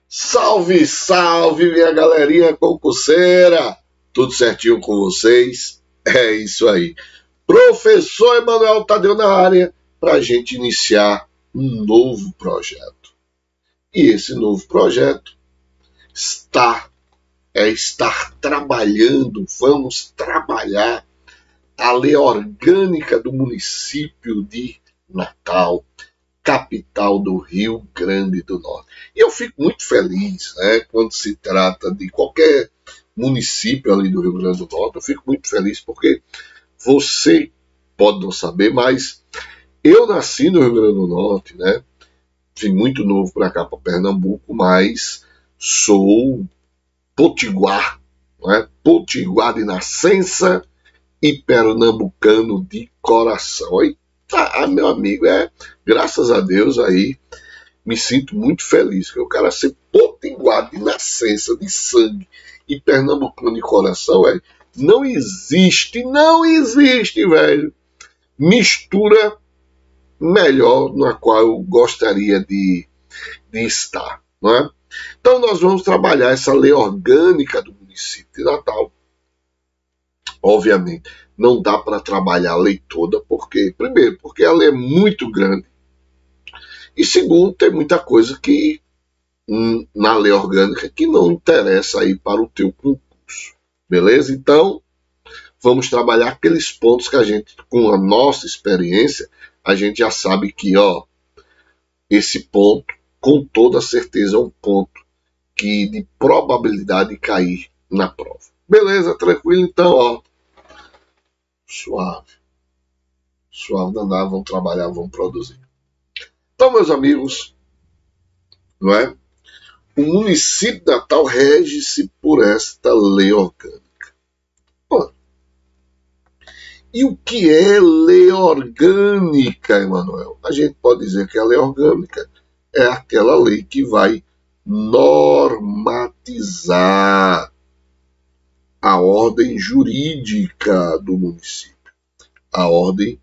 Salve, salve, minha galerinha concurseira! Tudo certinho com vocês? É isso aí. Professor Emanuel Tadeu na área para a gente iniciar um novo projeto. E esse novo projeto estar trabalhando, vamos trabalhar a lei orgânica do município de Natal, capital do Rio Grande do Norte. E eu fico muito feliz, quando se trata de qualquer município ali do Rio Grande do Norte, eu fico muito feliz porque você pode não saber, mas eu nasci no Rio Grande do Norte, Vim muito novo para cá, para Pernambuco, mas sou potiguar, potiguar de nascença e pernambucano de coração. Aí, meu amigo, graças a Deus aí, me sinto muito feliz, que o cara ser potiguar de nascença, de sangue e pernambucano de coração, não existe, velho, mistura melhor na qual eu gostaria de estar, não é? Então nós vamos trabalhar essa lei orgânica do município de Natal. Obviamente, não dá para trabalhar a lei toda, primeiro, porque a lei é muito grande, e segundo, tem muita coisa que na lei orgânica que não interessa aí para o teu concurso, beleza? Então, vamos trabalhar aqueles pontos que a gente, com a nossa experiência, a gente já sabe que, esse ponto, com toda certeza, é um ponto de probabilidade de cair na prova. Beleza? Tranquilo? Então, suave. Suave, não dá, vamos trabalhar, vamos produzir. Então, meus amigos, o município de Natal rege-se por esta lei orgânica. E o que é lei orgânica, Emanuel? A gente pode dizer que a lei orgânica é aquela lei que vai normatizar a ordem jurídica do município. A ordem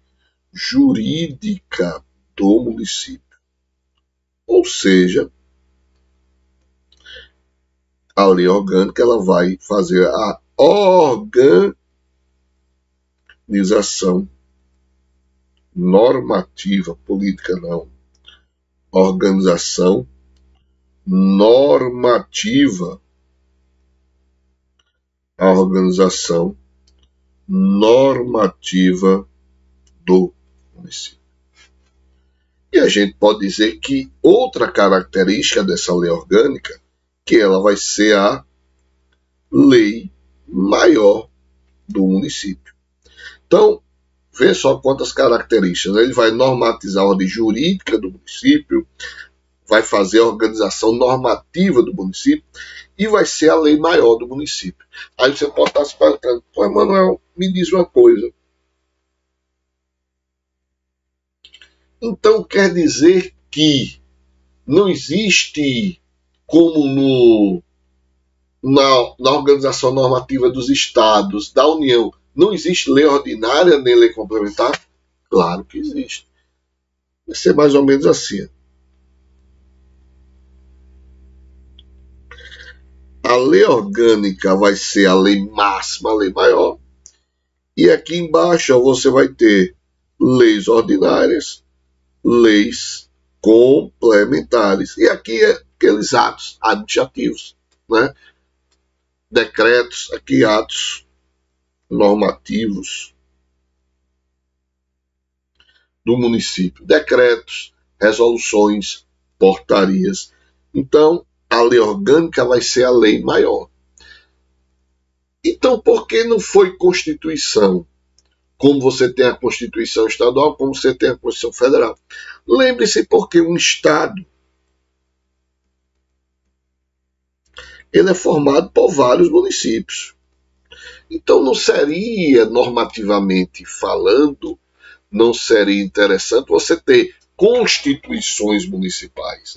jurídica do município. Ou seja, a lei orgânica ela vai fazer a organização normativa, política não, organização normativa, a organização normativa do município. E a gente pode dizer que outra característica dessa lei orgânica, que ela vai ser a lei maior do município. Então, vê só quantas características. Ele vai normatizar a ordem jurídica do município, vai fazer a organização normativa do município e vai ser a lei maior do município. Aí você pode estar se perguntando, pô, Emanuel, me diz uma coisa. Então quer dizer que não existe como na organização normativa dos estados, da União, não existe lei ordinária nem lei complementar? Claro que existe. Vai ser mais ou menos assim. A lei orgânica vai ser a lei máxima, a lei maior. E aqui embaixo você vai ter leis ordinárias, leis complementares. E aqui é aqueles atos administrativos, decretos, aqui atos normativos do município, decretos, resoluções, portarias. Então, a lei orgânica vai ser a lei maior. Então, por que não foi Constituição? Como você tem a Constituição estadual, como você tem a Constituição federal. Lembre-se, porque um estado ele é formado por vários municípios. Então não seria, normativamente falando, não seria interessante você ter constituições municipais,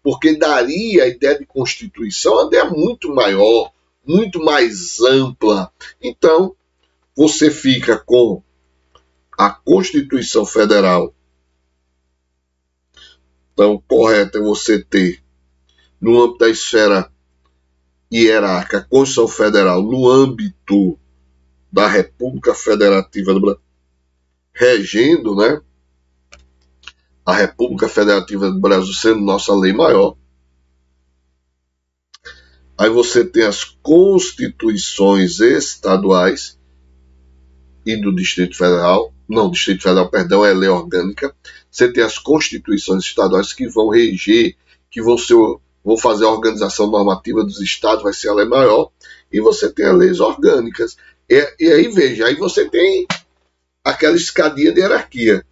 Porque daria a ideia de Constituição, a ideia muito maior, muito mais ampla. Então, você fica com a Constituição Federal. Então, correto é você ter no âmbito da esfera hierárquica, a Constituição Federal, no âmbito da República Federativa do Brasil, regendo, né? A República Federativa do Brasil sendo nossa lei maior. Aí você tem as constituições estaduais e do Distrito Federal. Não, Distrito Federal, perdão, é lei orgânica. Você tem as constituições estaduais que vão reger, que vão fazer a organização normativa dos estados, vai ser a lei maior. E você tem as leis orgânicas. E aí, veja, aí você tem aquela escadinha de hierarquia.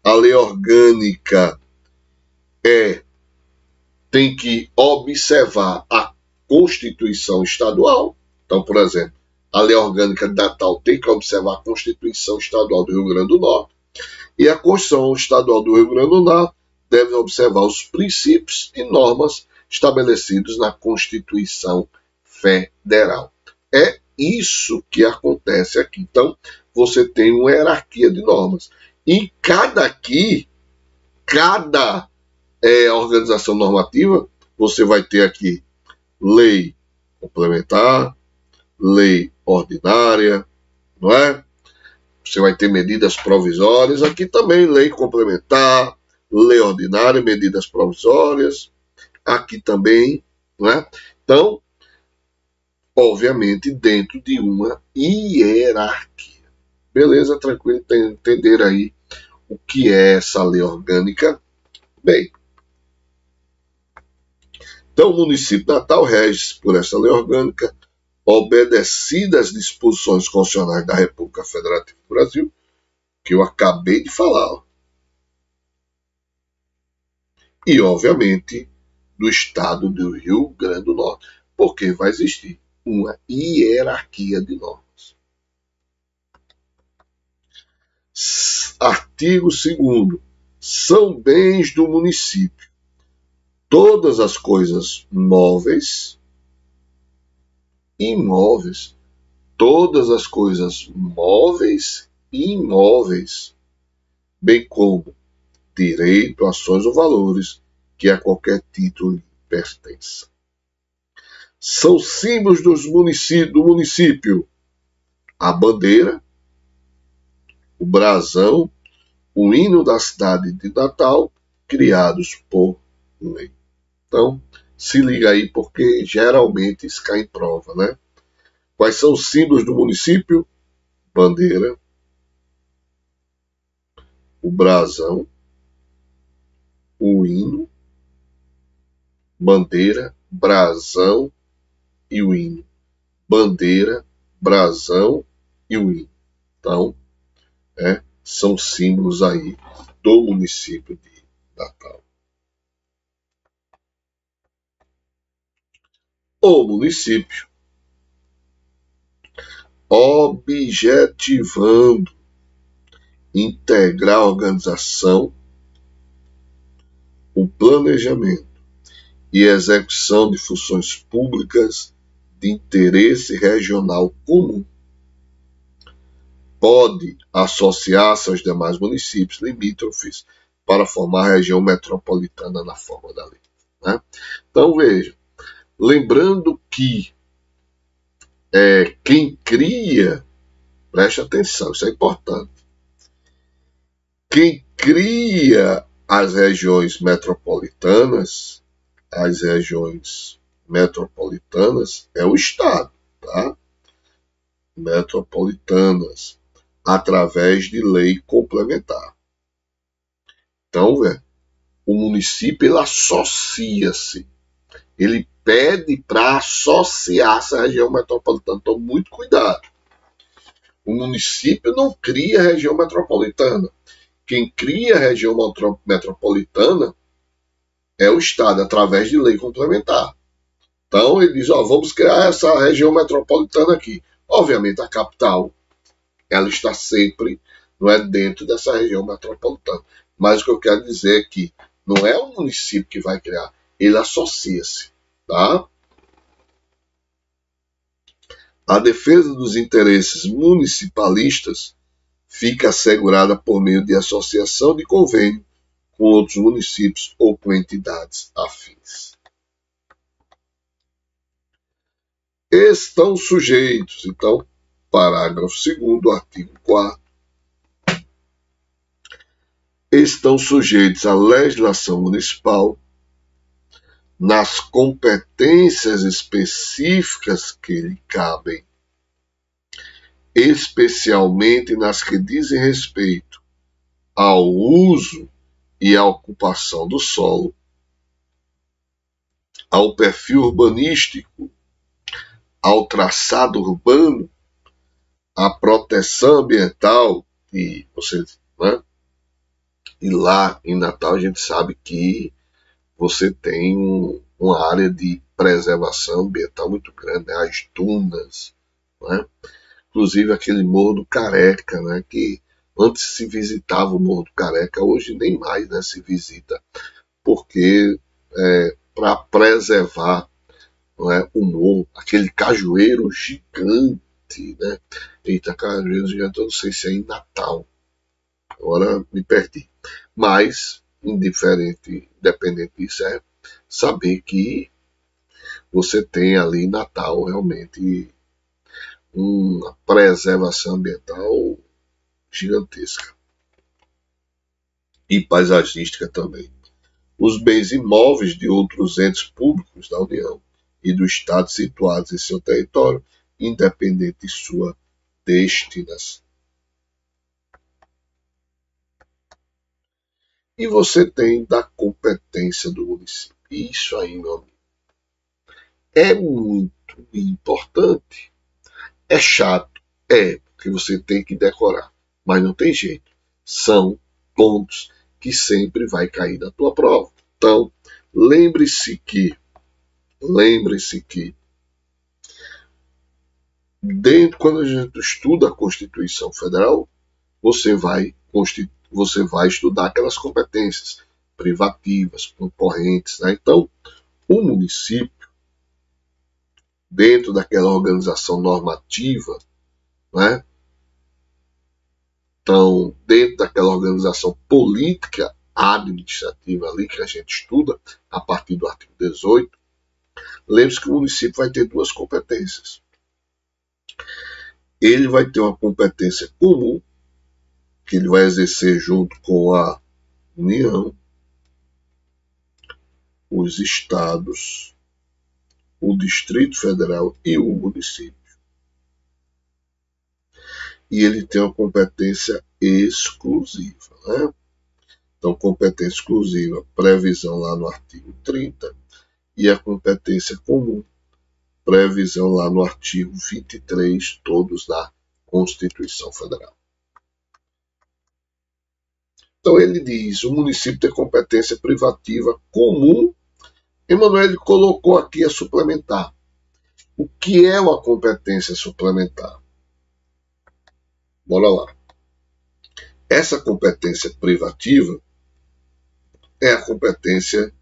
A lei orgânica tem que observar a Constituição Estadual. Então, por exemplo, a lei orgânica de Natal tem que observar a Constituição Estadual do Rio Grande do Norte. E a Constituição Estadual do Rio Grande do Norte deve observar os princípios e normas estabelecidos na Constituição Federal. É isso que acontece aqui. Então, você tem uma hierarquia de normas. E cada organização normativa, você vai ter aqui lei complementar, lei ordinária, não é? Você vai ter medidas provisórias, aqui também lei complementar, lei ordinária, medidas provisórias, aqui também, não é? Então, obviamente, dentro de uma hierarquia. Beleza? Tranquilo entender aí o que é essa lei orgânica? Bem, então o município de Natal rege por essa lei orgânica, obedecidas às disposições constitucionais da República Federativa do Brasil, que eu acabei de falar, e, obviamente, do Estado do Rio Grande do Norte, porque vai existir uma hierarquia de normas. Artigo 2º. São bens do município todas as coisas móveis e imóveis, todas as coisas móveis e imóveis, bem como direito, ações ou valores que a qualquer título lhe pertençam. São símbolos do município a bandeira, o brasão, o hino da cidade de Natal, criados por lei. Então, se liga aí, porque geralmente isso cai em prova, né? Quais são os símbolos do município? Bandeira, o brasão, o hino, bandeira, brasão e o hino. Bandeira, brasão e o hino. Então, são símbolos aí do município de Natal. O município, objetivando integrar a organização, o planejamento e execução de funções públicas de interesse regional comum, pode associar-se aos demais municípios limítrofes para formar a região metropolitana na forma da lei. Né? Então, veja, lembrando que quem cria, preste atenção, isso é importante, quem cria as regiões metropolitanas é o Estado, tá? Metropolitanas, através de lei complementar. Então, o município ele associa-se, ele pede para associar-se à região metropolitana. Então, muito cuidado. O município não cria a região metropolitana. Quem cria a região metropolitana é o Estado, através de lei complementar. Então, ele diz, vamos criar essa região metropolitana aqui. Obviamente, a capital, ela está sempre dentro dessa região metropolitana. Mas o que eu quero dizer é que não é o município que vai criar, ele associa-se. Tá? A defesa dos interesses municipalistas fica assegurada por meio de associação de convênio com outros municípios ou com entidades afins. estão sujeitos. Então, parágrafo 2º, artigo 4º, estão sujeitos à legislação municipal nas competências específicas que lhe cabem, especialmente nas que dizem respeito ao uso e à ocupação do solo, ao perfil urbanístico, ao traçado urbano, à proteção ambiental, e vocês, né? E lá em Natal a gente sabe que você tem uma área de preservação ambiental muito grande, né? As dunas, né? Inclusive aquele Morro do Careca, né? Que antes se visitava o Morro do Careca, hoje nem mais, né, se visita, porque para preservar, não é, o morro, aquele cajueiro gigante, né? Eita, cajueiro gigante, eu não sei se é em Natal, agora me perdi. Mas, independente disso, é saber que você tem ali em Natal realmente uma preservação ambiental gigantesca e paisagística também. Os bens imóveis de outros entes públicos da União e do Estado situados em seu território, independente de sua destinação. E você tem da competência do município. Isso aí, meu amigo, é muito importante. É chato, porque você tem que decorar, mas não tem jeito. São pontos que sempre vai cair na tua prova. Então, lembre-se que quando a gente estuda a Constituição Federal, você vai estudar aquelas competências privativas, concorrentes, né? Então, o município, dentro daquela organização normativa, né? Então, dentro daquela organização política administrativa ali que a gente estuda, a partir do artigo 18, lembre-se que o município vai ter duas competências. Ele vai ter uma competência comum, que ele vai exercer junto com a União, os estados, o Distrito Federal e o município. E ele tem uma competência exclusiva, né? Então, competência exclusiva, previsão lá no artigo 30, e a competência comum, previsão lá no artigo 23, todos da Constituição Federal. Então, ele diz, o município tem competência privativa comum. Emanuel colocou aqui a suplementar. O que é uma competência suplementar? Bora lá. Essa competência privativa é a competência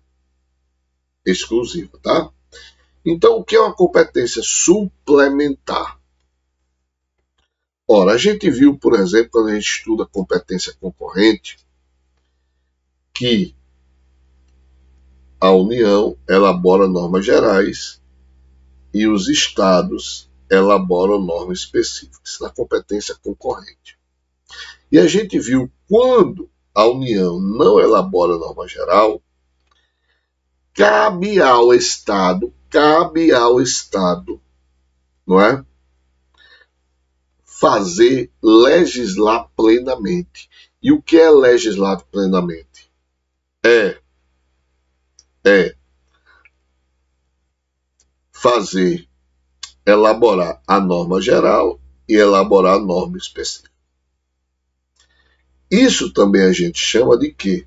exclusiva, tá? Então, o que é uma competência suplementar? Ora, a gente viu, por exemplo, quando a gente estuda competência concorrente, que a União elabora normas gerais e os estados elaboram normas específicas na competência concorrente. E a gente viu quando a União não elabora norma geral, cabe ao Estado, não é? Legislar plenamente. E o que é legislar plenamente? É elaborar a norma geral e elaborar a norma específica. Isso também a gente chama de quê?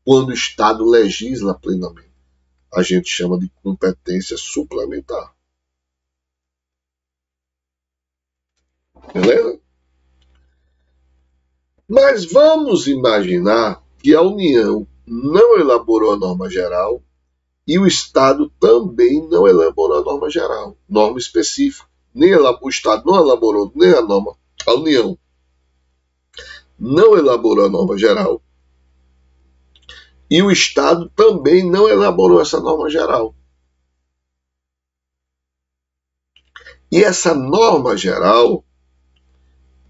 Quando o Estado legisla plenamente, a gente chama de competência suplementar. Beleza? Mas vamos imaginar que a União não elaborou a norma geral e o Estado também não elaborou a norma geral, norma específica. O Estado não elaborou nem a norma, a União não elaborou a norma geral e o Estado também não elaborou essa norma geral. E essa norma geral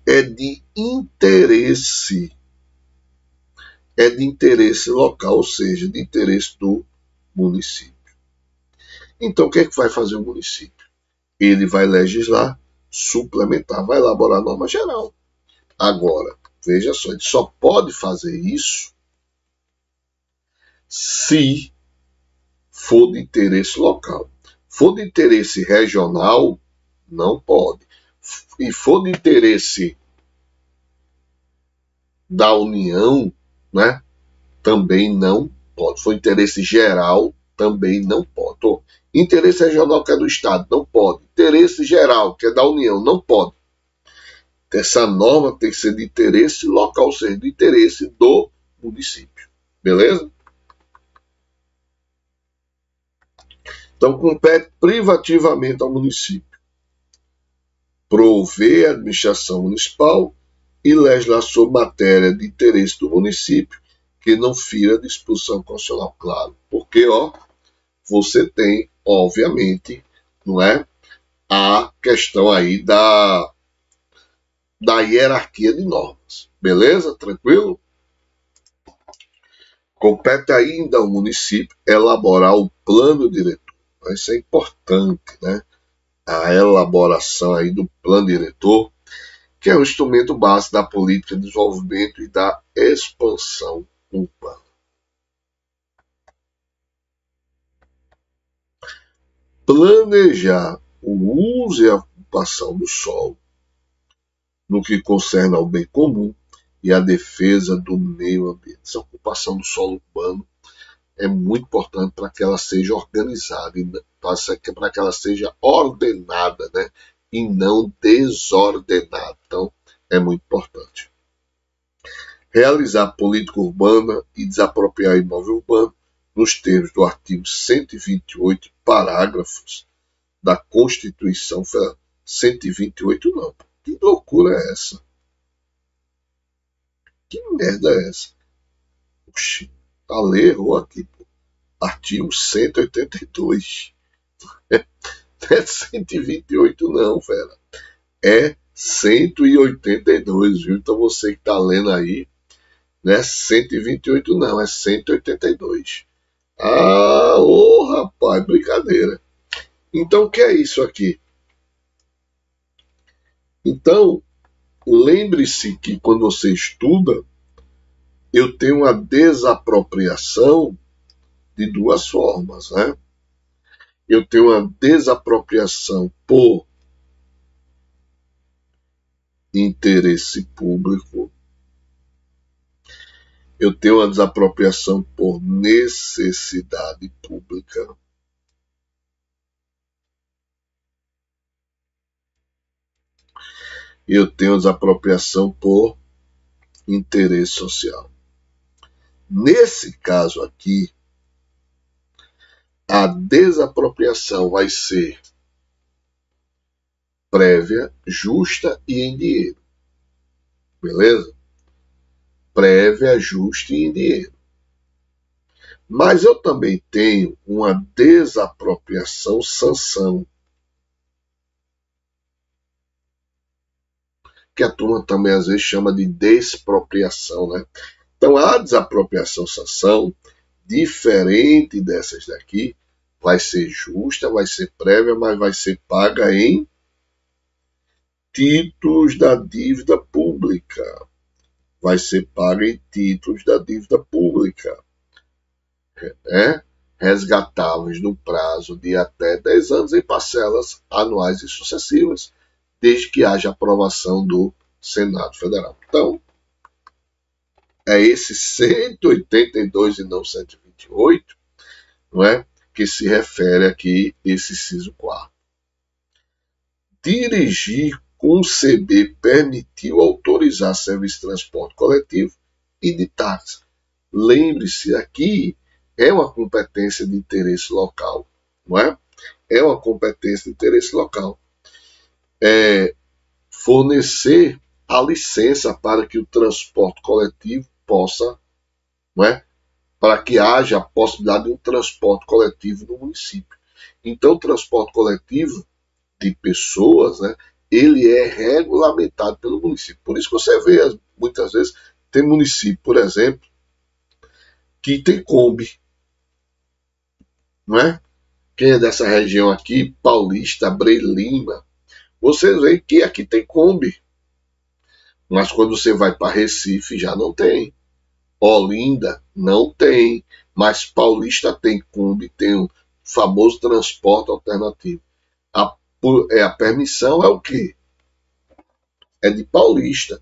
é de interesse local, ou seja, de interesse do município. Então, o que é que vai fazer o município? Ele vai legislar, suplementar, vai elaborar a norma geral. Agora, veja só, ele só pode fazer isso se for de interesse local. For de interesse regional, não pode. E for de interesse da União, né, também não pode. For interesse geral, também não pode. Então, interesse regional, que é do Estado, não pode. Interesse geral, que é da União, não pode. Essa norma tem que ser de interesse local, ou seja, de interesse do município. Beleza? Então, compete privativamente ao município prover a administração municipal e legislar sobre matéria de interesse do município que não fira a disposição constitucional, claro. Porque, você tem, obviamente, não é, a questão aí da hierarquia de normas. Beleza? Tranquilo? Compete ainda ao município elaborar o plano diretor. Isso é importante, né? A elaboração aí do plano diretor, que é o instrumento base da política de desenvolvimento e da expansão urbana. Planejar o uso e a ocupação do solo no que concerne ao bem comum e à defesa do meio ambiente. Essa ocupação do solo urbano é muito importante para que ela seja organizada, para que ela seja ordenada, né? E não desordenada. Então, é muito importante. Realizar política urbana e desapropriar imóvel urbano nos termos do artigo 128, parágrafos da Constituição Federal. 128 não. Que loucura é essa? Que merda é essa? Oxi, a lei errou aqui, pô. Artigo 182. Não é 128 não, fera. É 182, viu? Então você que está lendo aí, não é 128 não, é 182. Ah, rapaz, brincadeira. Então o que é isso aqui? Então, lembre-se que quando você estuda, eu tenho uma desapropriação de duas formas, né? Eu tenho uma desapropriação por interesse público, eu tenho uma desapropriação por necessidade pública, e eu tenho desapropriação por interesse social. Nesse caso aqui, a desapropriação vai ser prévia, justa e em dinheiro. Beleza? Prévia, justa e em dinheiro. Mas eu também tenho uma desapropriação sanção, que a turma também às vezes chama de despropriação, né? Então a desapropriação sanção, diferente dessas daqui, vai ser justa, vai ser prévia, mas vai ser paga em títulos da dívida pública. Vai ser paga em títulos da dívida pública, resgatáveis no prazo de até 10 anos em parcelas anuais e sucessivas, desde que haja aprovação do Senado Federal. Então, é esse 182 e não 128, não é, que se refere aqui esse inciso 4. Dirigir, conceber, permitir ou autorizar serviço de transporte coletivo e de táxi. Lembre-se, aqui é uma competência de interesse local, não é? É uma competência de interesse local. Fornecer a licença para que o transporte coletivo possa, não é? Para que haja a possibilidade de um transporte coletivo no município. Então, o transporte coletivo de pessoas, né, ele é regulamentado pelo município. Por isso que você vê, muitas vezes, tem município, por exemplo, que tem Kombi, não é? Quem é dessa região aqui, Paulista, Abreu Lima, você vê que aqui tem Kombi. Mas quando você vai para Recife, já não tem. Olinda, não tem. Mas Paulista tem Kombi, tem o famoso transporte alternativo. A permissão é o quê? É de Paulista.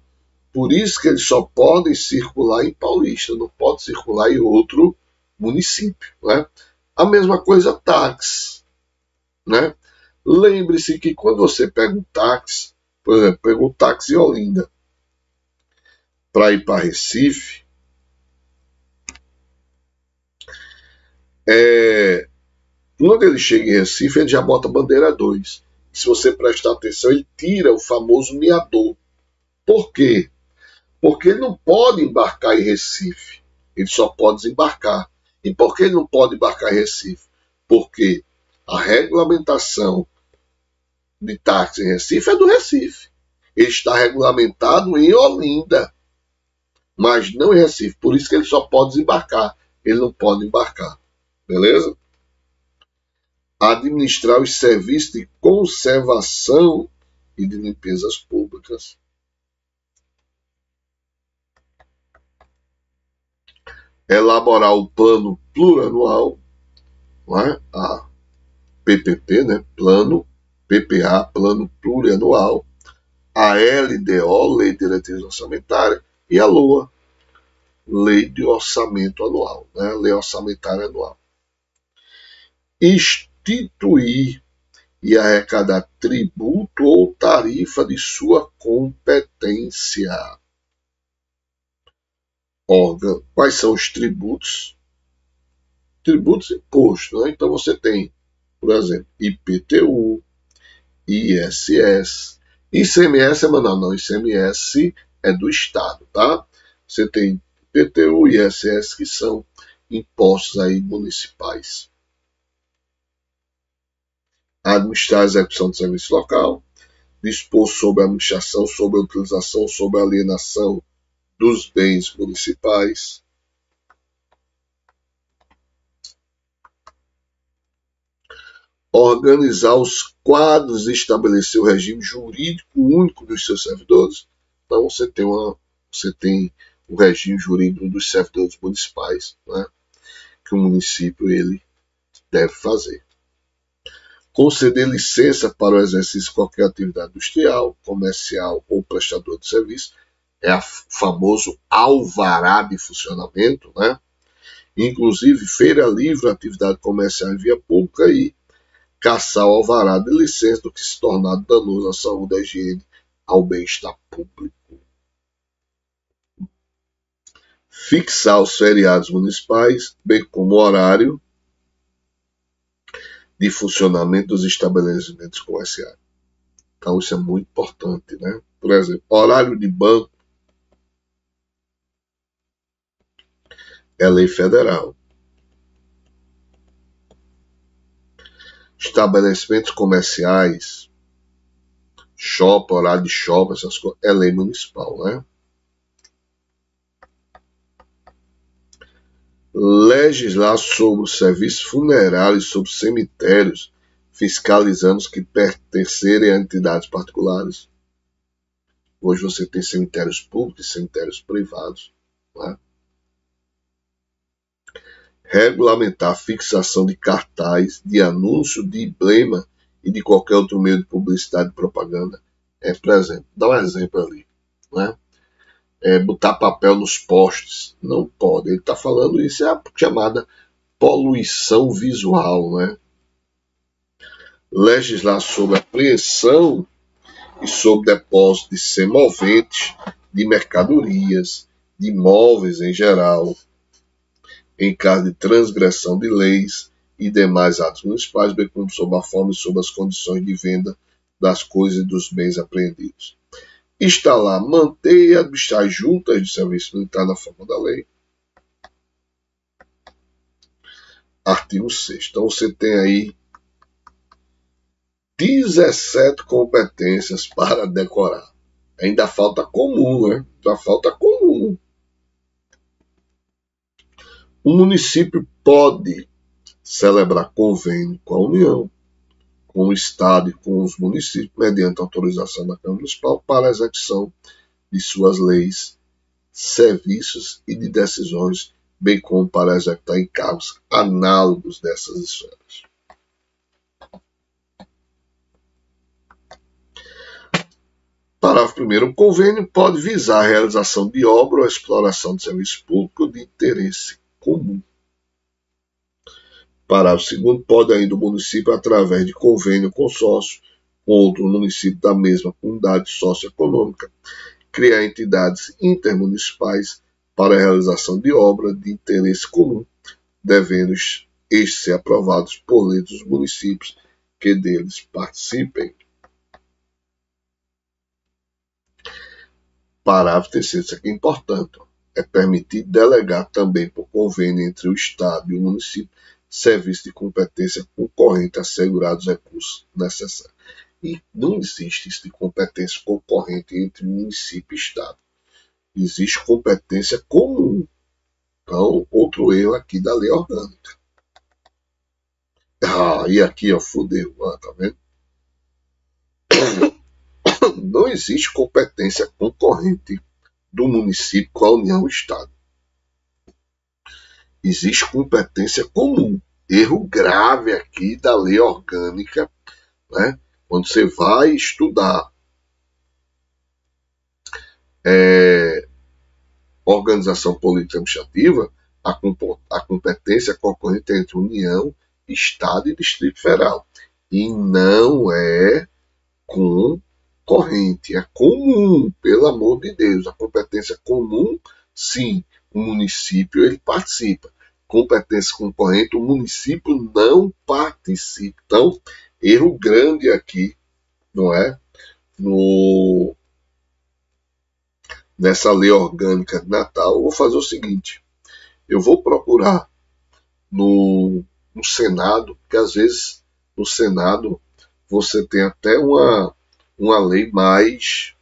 Por isso que eles só podem circular em Paulista, não pode circular em outro município. Né? A mesma coisa táxi. Né? Lembre-se que quando você pega um táxi, por exemplo, pegou um táxi em Olinda para ir para Recife, quando ele chega em Recife, ele já bota bandeira 2. Se você prestar atenção, ele tira o famoso miador. Por quê? Porque ele não pode embarcar em Recife. Ele só pode desembarcar. E por que ele não pode embarcar em Recife? Porque a regulamentação de táxi em Recife é do Recife. Ele está regulamentado em Olinda, mas não em Recife. Por isso que ele só pode desembarcar. Ele não pode embarcar. Beleza? Administrar os serviços de conservação e de limpezas públicas. Elaborar o plano plurianual, né? A PPP, né? Plano PPA, plano plurianual, a LDO, Lei de Diretriz Orçamentária, e a LOA, Lei de Orçamento Anual, né? Lei Orçamentária Anual. Instituir e arrecadar tributo ou tarifa de sua competência. Órgão. Quais são os tributos? Tributos e impostos. Né? Então você tem, por exemplo, IPTU, ISS, ICMS é manual, não, ICMS é do Estado, tá? Você tem IPTU e ISS que são impostos aí municipais. Administrar a execução do serviço local, dispor sobre a administração, sobre a utilização, sobre a alienação dos bens municipais, organizar os quadros e estabelecer o regime jurídico único dos seus servidores. Então você tem o regime jurídico dos servidores municipais, né, que o município ele deve fazer. Conceder licença para o exercício de qualquer atividade industrial, comercial ou prestador de serviço, é o famoso alvará de funcionamento, né? Inclusive feira livre, atividade comercial em via pública e caçar o alvará de licença do que se tornar danoso à saúde, à higiene, ao bem-estar público. Fixar os feriados municipais, bem como o horário de funcionamento dos estabelecimentos comerciais. Então isso é muito importante, né? Por exemplo, horário de banco é lei federal. Estabelecimentos comerciais, shopping, horário de shopping, essas coisas, é lei municipal, né? Legislar sobre os serviços funerários, sobre cemitérios, fiscalizando os que pertencerem a entidades particulares. Hoje você tem cemitérios públicos e cemitérios privados. Né? Regulamentar a fixação de cartaz, de anúncio, de emblema e de qualquer outro meio de publicidade e propaganda. Por exemplo, dá um exemplo ali. Né? Botar papel nos postes. Não pode. Ele está falando isso, é a chamada poluição visual. Né? Legislar sobre apreensão e sobre depósito de semoventes, de mercadorias, de imóveis em geral, em caso de transgressão de leis e demais atos municipais, bem como sobre a forma e sobre as condições de venda das coisas e dos bens apreendidos. Instalar, manter e administrar juntas de serviço militar na forma da lei. Artigo 6º. Então você tem aí 17 competências para decorar. Ainda falta comum, né? Ainda falta comum. O município pode celebrar convênio com a União, com o Estado e com os municípios, mediante autorização da Câmara Municipal, para a execução de suas leis, serviços e de decisões, bem como para executar encargos análogos dessas esferas. Parágrafo 1º. O convênio pode visar a realização de obra ou a exploração de serviço público de interesse comum. Parágrafo 2º. Pode ainda o município, através de convênio ou consórcio com outro município da mesma comunidade socioeconômica, criar entidades intermunicipais para a realização de obras de interesse comum, devendo estes ser aprovados por lei dos municípios que deles participem. Parágrafo 3º, isso aqui é importante. É permitido delegar também por convênio entre o Estado e o município serviço de competência concorrente assegurar os recursos necessários. E não existe isso de competência concorrente entre município e Estado. Existe competência comum. Então, outro erro aqui da lei orgânica. E aqui, ó, fudeu. Tá vendo? Não existe competência concorrente do município com a União e o Estado. Existe competência comum. Erro grave aqui da lei orgânica, né? Quando você vai estudar organização política administrativa, a competência concorrente é entre União, Estado e Distrito Federal. E não é concorrente, é comum, pelo amor de Deus. A competência comum, sim, o município ele participa. Competência concorrente, o município não participa. Então, erro grande aqui, não é? Nessa lei orgânica de Natal, eu vou fazer o seguinte: eu vou procurar no Senado, porque às vezes no Senado você tem até uma lei mais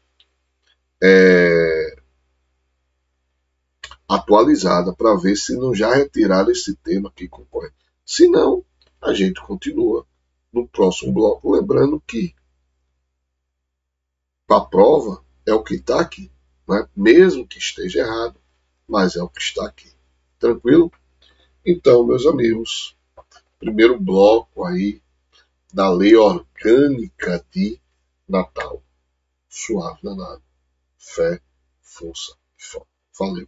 atualizada, para ver se não já retiraram esse tema aqui concorrente. Se não, a gente continua no próximo bloco, lembrando que a prova é o que está aqui, né? Mesmo que esteja errado, mas é o que está aqui. Tranquilo? Então, meus amigos, primeiro bloco aí da lei orgânica de Natal. Suave danado. Fé, força e foco. Valeu.